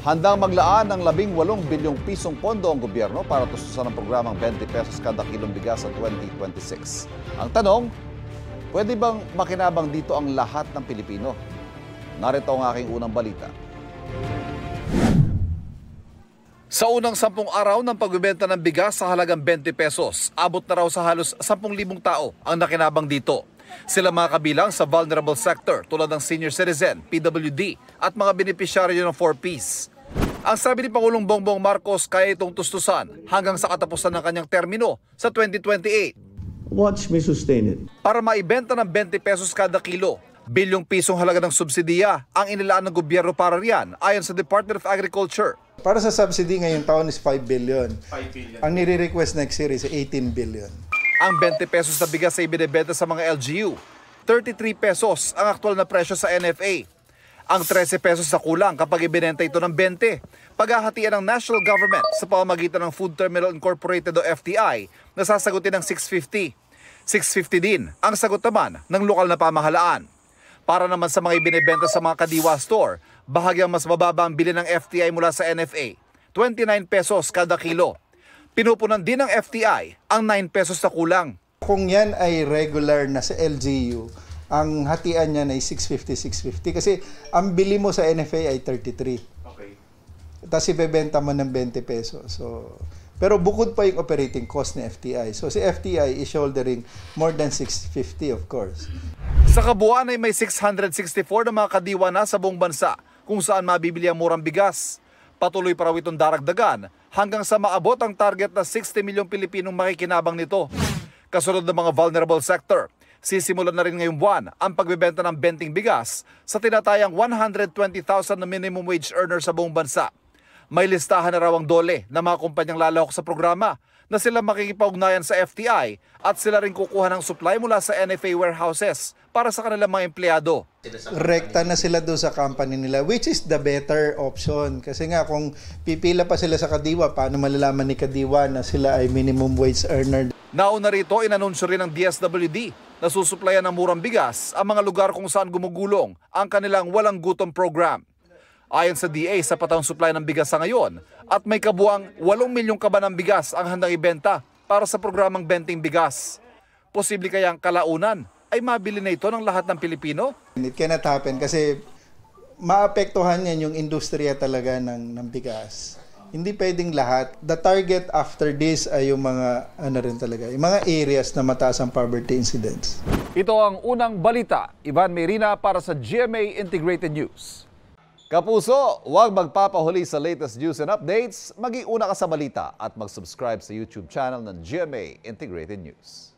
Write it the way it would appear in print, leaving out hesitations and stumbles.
Handang maglaan ng 18 bilyong pisong pondo ang gobyerno para tustusan ang programang 20 pesos kada kilong bigas sa 2026. Ang tanong, pwede bang makinabang dito ang lahat ng Pilipino? Narito ang aking unang balita. Sa unang 10 araw ng pagbebenta ng bigas sa halagang 20 pesos, abot na raw sa halos 10,000 tao ang nakinabang dito. Sila mga kabilang sa vulnerable sector tulad ng senior citizen, PWD at mga benepisyaryo ng 4Ps. Ang sabi ni Pangulong Bongbong Marcos, kaya itong tustusan hanggang sa katapusan ng kanyang termino sa 2028. Watch me sustain it. Para maibenta ng 20 pesos kada kilo, bilyong pisong halaga ng subsidiya ang inilaan ng gobyerno para riyan ayon sa Department of Agriculture. Para sa subsidy ngayong taon is 5 billion. 5 billion. Ang nire-request next year is 18 billion. Ang 20 pesos na bigas ay binibenta sa mga LGU. 33 pesos ang aktual na presyo sa NFA. Ang 13 pesos sa kulang kapag ibinenta ito ng 20. Paghahatian ng national government sa pamamagitan ng Food Terminal Incorporated o FTI na sasagutin ng 650. 650 din ang sagot naman ng lokal na pamahalaan. Para naman sa mga ibinibenta sa mga kadiwa store, bahagyang mas mababa ang bili ng FTI mula sa NFA, 29 pesos kada kilo. Pinupunan din ng FTI ang 9 pesos na kulang. Kung yan ay regular na sa LGU, ang hatian niya ay 650 kasi ang bili mo sa NFA ay 33. Okay. Tapos ibebenta mo ng 20 pesos. So, pero bukod pa yung operating cost ni FTI. So si FTI is shouldering more than 650 of course. Sa kabuuan ay may 664 na mga kadiwa na sa buong bansa kung saan mabibili ang murang bigas. Patuloy pa raw itong daragdagan hanggang sa maabot ang target na 60 milyong Pilipinong makikinabang nito. Kasunod ng mga vulnerable sector, sisimulan na rin ngayong buwan ang pagbebenta ng benting bigas sa tinatayang 120,000 na minimum wage earner sa buong bansa. May listahan na raw ang DOLE na mga kumpanyang lalahok sa programa na sila makikipag-ugnayan sa FTI at sila rin kukuha ng supply mula sa NFA warehouses para sa kanilang mga empleyado. Rekta na sila doon sa company nila, which is the better option. Kasi nga kung pipila pa sila sa Kadiwa, paano malalaman ni Kadiwa na sila ay minimum wage earner? Nauna rito, inanunsyo rin ng DSWD na susuplayan ng murang bigas ang mga lugar kung saan gumugulong ang kanilang walang gutom program. Ayon sa DA, sapat ang supply ng bigas sa ngayon at may kabuang 8 milyong kaba ng bigas ang handang ibenta para sa programang Benting Bigas. Posible kayang kalaunan ay mabili na ito ng lahat ng Pilipino? It cannot happen kasi maapektuhan yan yung industriya talaga ng bigas. Hindi pwedeng lahat. The target after this ay yung mga yung mga areas na mataas ang poverty incidence. Ito ang unang balita. Ivan Merina para sa GMA Integrated News. Kapuso, huwag magpapahuli sa latest news and updates. Mag-iuna ka sa balita at mag-subscribe sa YouTube channel ng GMA Integrated News.